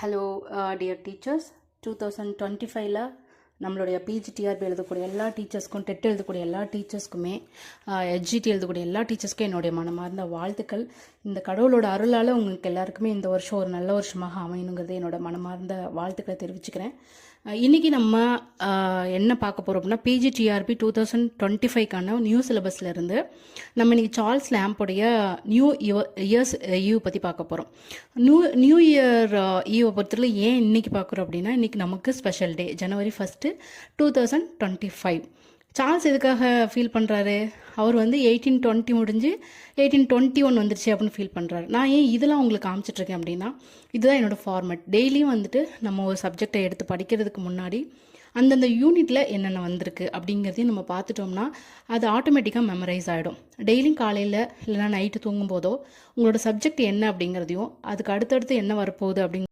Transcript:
Hello dear teachers, 2025ல் நம்மளுடைய PGTRB எழுதக்கூடிய எல்லா டீச்சர்ஸ்க்கும், டெட் எழுதக்கூடிய எல்லா டீச்சர்ஸ்க்குமே, ஹெச்ஜிடி எழுதக்கூடிய எல்லா டீச்சர்ஸ்க்கும் என்னுடைய மனமார்ந்த வாழ்த்துக்கள். இந்த கடவுளோட அருளால் உங்களுக்கு எல்லாருக்குமே இந்த வருஷம் ஒரு நல்ல வருஷமாக அமையணுங்கிறது என்னோட மனமார்ந்த வாழ்த்துக்களை தெரிவிச்சுக்கிறேன். இன்றைக்கி நம்ம என்ன பார்க்க போகிறோம் அப்படின்னா, பிஜிடிஆர்பி 2025க்கான நியூ சிலபஸ்லேருந்து நம்ம இன்றைக்கி சார்ல்ஸ் லேம்போடைய நியூ இயர்ஸ் ஈவ் பற்றி பார்க்க போகிறோம். நியூ இயர் ஈவை பொறுத்தவரை ஏன் இன்றைக்கி பார்க்குறோம் அப்படின்னா, இன்றைக்கி நமக்கு ஸ்பெஷல் டே, ஜனவரி 1, 2025. சார்ல்ஸ் எதுக்காக ஃபீல் பண்ணுறாரு? அவர் 1820 முடிஞ்சு 1821 வந்துருச்சு அப்படின்னு ஃபீல் பண்ணுறாரு. நான் ஏன் இதெல்லாம் உங்களுக்கு காமிச்சிட்ருக்கேன் அப்படின்னா, இதுதான் என்னோடய ஃபார்மேட். டெய்லியும் நம்ம ஒரு சப்ஜெக்டை எடுத்து படிக்கிறதுக்கு முன்னாடி அந்தந்த யூனிட்டில் என்னென்ன வந்திருக்கு அப்படிங்கிறதையும் நம்ம பார்த்துட்டோம்னா அது ஆட்டோமேட்டிக்காக மெமரைஸ் ஆகிடும். டெய்லியும் காலையில் இல்லைனா நைட்டு தூங்கும்போதோ உங்களோட சப்ஜெக்ட் என்ன அப்படிங்கிறதையும் அதுக்கு அடுத்தடுத்து என்ன வரப்போகுது அப்படிங்க